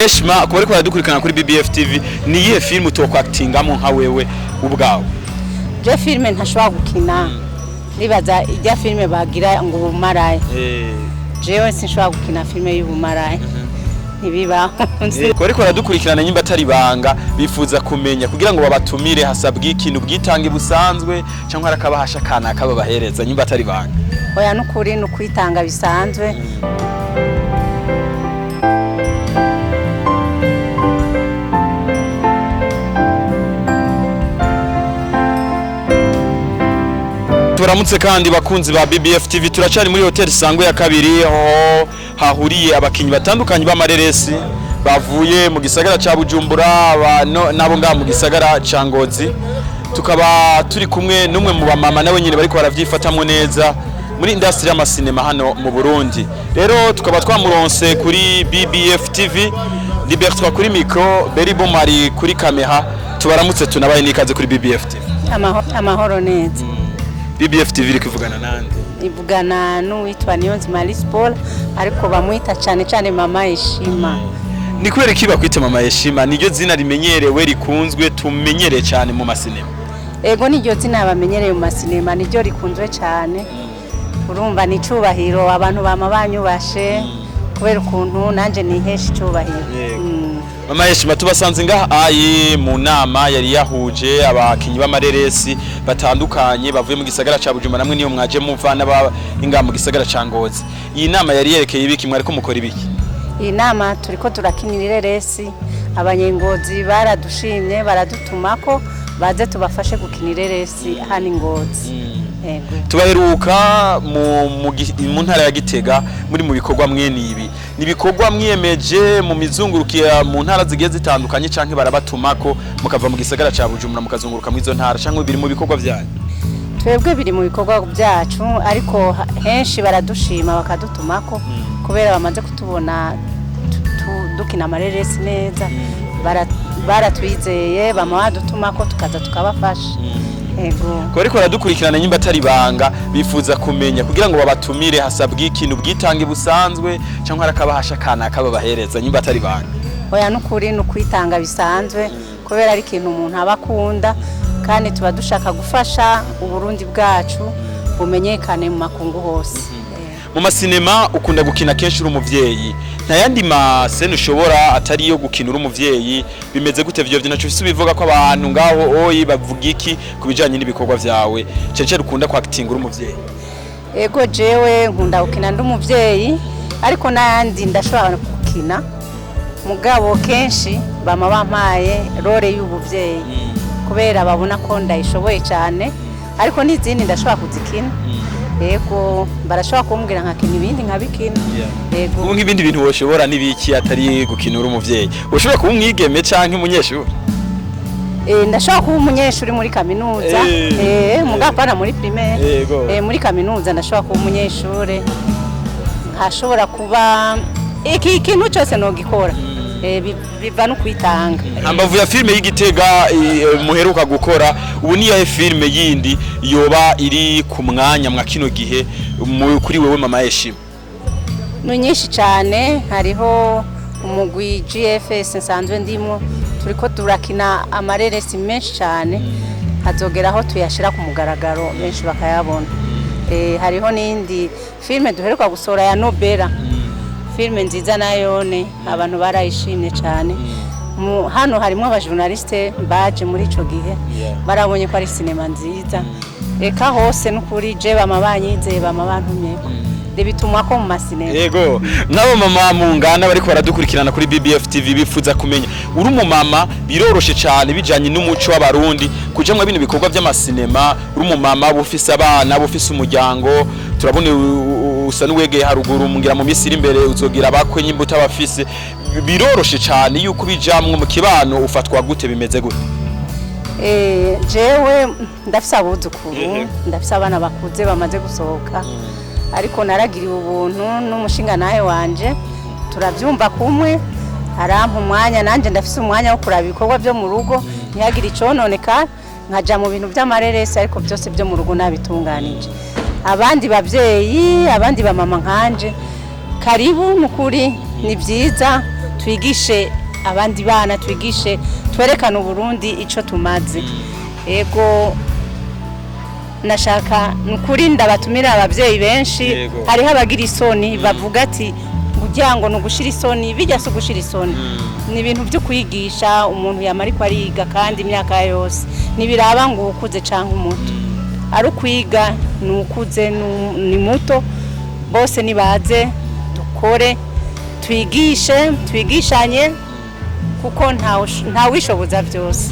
Heshima kuba ariko baradukurikirana kuri BBFTV ni iyihe film utokwakitingamo nka wewe ubwawe? Je filme ntashobora gukina nibaza ijya filme bagira ngo ubumaraya. Jewe sinshobora gukina filme y'ubumaraya. Ntibibaho. Kuba ariko baradukurikirana nyimba atari banga bifuza kumenya kugira ngo babatumire hasabwe ikintu bwitange busanzwe cyangwa arakabahasha kana akababahereza nyimba atari banga. Oya nukuri nukwitanga bisanzwe. Turamutse kandi bakunzi ba BBFTV turacari muri hotel Sangwe ya kabiri aho hahuriye abakinyi batandukanye b'amareresi bavuye mu gisagara ca Bujumbura nabo ngaha mu gisagara ca Ngozi. Tukaba turi kumwe numwe mu bamama nawe nyine bariko baravyifatamwe neza muri industry y'amasinema hano mu Burundi. Rero tukaba twamuronse kuri BBFTV, Libertwa kuri micro, Beribo Mari kuri kamera. Tubaramutse tunabaye nikaze kuri BBFTV. Amahoro neza. BBFTV iri kuvugana nande? Ivugana n'uwitwa Niyonzima Paul ariko bamwita cyane mama Heshima. Ni kubera iki bakwita mama Heshima? Niryo zina rimenyerewe rikunzwe tumenyereye cyane mu masinema. Ego niryo zina bamenyereye mu masinema niryo rikunzwe cyane. Urumva ni cubahiro abantu bama banyubashe kubera ukuntu nanje nihesha cubahiro. Mama Heshima tubasanze ngaha ayi mu nama yari yahuje abakinyi b'amareresi batandukanye bavuye mu gisagara ca Bujumbura namwe niyo mwaje muvana ba inga mu gisagara ca Ngozi. Iyi nama yari yerekeye ibiki mwari ko mukora ibiki? Iyi nama turiko turakinira ireresi abanyengozi baradushimye baradutumako baze tubafashe gukinira ireresi hani Ngozi. Tubaheruka mu ntara ya Gitega muri mu bikorwa mwene ibi nibikorwa mwiyemeje mu mizungurukiya mu ntara zigiye zitandukanye canke barabatumako mukava mu gisagara ca Bujumbura mukazunguruka mu izo ntara canke biri mu bikorwa byanyu? Twebwe biri mu bikorwa byacu ariko henshi baradushima bakadutumako kubera bamaze kutubona dukina amareresi neza baratwizeye bama badutumako tukaza tukabafasha. Ko ariko baradukurikirana nyimba atari banga bifuza kumenya kugira ngo babatumire hasabwe ikintu bwitange busanzwe cyangwa arakabahasha kana akababahereza nyimba atari banga. Oya nukuri nukwitanga bisanzwe kubera ari ikintu umuntu abakunda kandi tuba dushaka gufasha uburundi bwacu bumenyekane mu makungu hose. Mu masinema ukunda gukina kenshi uri umuvyeyi nta yandi masene ushobora atari yo gukina uri umuvyeyi bimeze gute vyo naco bisubivuga ko abantu ngaho oyi bavuga iki kubijanye n'ibikorwa vyawe cece rukunda kwacting uri umuvyeyi? Ego jewe nkunda gukina ndi umuvyeyi ariko nandi ndashobora gukina mugabo kenshi bama bampaye role y'ubuvyeyi kubera babona ko ndayishoboye cyane ariko n'izindi ndashobora kuzikina. Ego barashobora kumbwira nkakina ibindi nkabikina. Ego ubu nk'ibindi bintu woshobora nibiki atari gukina uri umuvyeyi woshobora kuba umwigeme canke umunyeshuri? Ndashobora kuba umunyeshuri muri kaminuza mugapana muri primaire muri kaminuza ndashobora kuba umunyeshuri nkashobora kuba iki kintu cyose no gikora biva no kwitanga. Ambavu ya filme y'Igitega muheruka gukora ubu ni ya filme yindi yoba iri ku mwanya mwa kino gihe kuri wewe mama Heshima? No nyinshi cyane hariho umugwi GFS nsanzwe ndimo turiko turakina amareresi menshi cyane hazogeraho tuyashira ku mugaragaro benshi bakayabona. Hariho n'indi filme duheruka gusora ya Nobera filme nziza nayone abantu barayishimye cyane. Hano harimo abajournaliste baje muri ico gihe barabonye ko ari sinema nziza. Eka hose nukuri je bama banyizeye bama bantumye bitumwa ko mu masinema. Yego nabo mama mungana bariko baradukurikirana kuri BBFTV bifuza kumenya uri umumama biroroshe cyane bijanye n'umuco w'abarundi kujamwe ibintu bikorwa by'amasinema uri umumama bufise abana bufise umuryango turabone usa n'uwegeye haruguru mungira mu misiri imbere uzogira bakwe nyimbuta bafise biroroshe cyane yuko bijamwe mu kibano ufatwa gute bimeze gute? Jewe ndafise abuzukuru ndafise abana bakuze bamaze gusohoka ariko naragiriwe ubuntu n'umushinga nawe wanje turavyumva kumwe arampa umwanya nanje ndafise umwanya wo kuraba ibikorwa byo mu rugo ntiyagira icononeka nkaja mu bintu by'amareresi ariko byose byo mu rugo nabitunganije. Abandi bavyeyi abandi bamama nkanje karibu mukuri ni byiza twigishe abandi bana, twigishe twerekana Burundi ico tumaze. Ego nashaka nukuri ndabatumira abavyeyi benshi, hariho abagira isoni bavuga ati kugira ngo nugushira isoni, bijya so gushira isoni. Ni ibintu byo kwigisha umuntu yamari ko ariga kandi imyaka yose nibiraba ngo ukuze canke umuto. Ari kwiga nukuze ni muto, bose nibaze dukore twigishe twigishanye kuko nta wishoboza byose.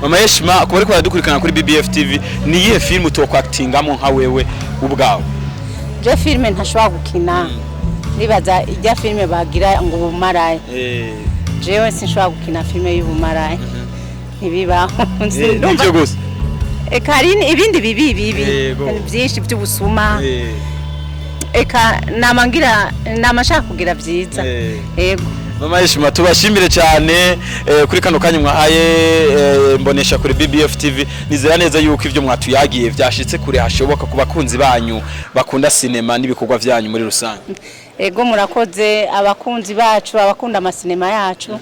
Mama Heshima, ko bari kwaradukurikana kuri BBFTV, ni iyihe film utokwakitingamo nka wewe ubwawe? Je filme ntashobora gukina, nibaza ijya filme bagira ngo ubumaraya. Jewe sinshobora gukina filme y'ubumaraya, ntibibaho. Nivyo gusa Karini ibindi bibi byinshi by'ubusuma. Eka namashaka kugira byiza. Yego Mama Heshima, tubashimire cyane kuri kano kanya mwahaye mbonesha kuri BBFTV. Nizera neza yuko ivyo mwatuyagiye vyashitse kure hashoboka ku bakunzi banyu bakunda sinema n'ibikorwa vyanyu muri rusange. Ego murakoze abakunzi bacu, abakunda amasinema yacu.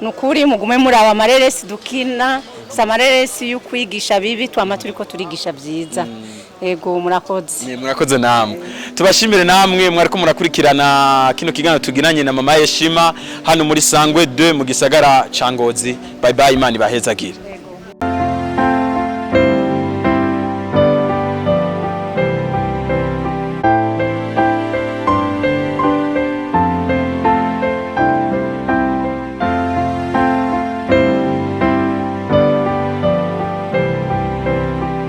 Nukuri mugume muri aba mareresi dukina, samareresi y'ukwigisha bibi twama turiko turigisha byiza. Ego murakoze. Murakoze namwe. Tubashimire namwe mwariko murakurikirana kino kiganiro tuginanye na Mama Heshima hano muri Sangwe 2 mu gisagara ca Ngozi. Bye bye, Imana ibahezagire.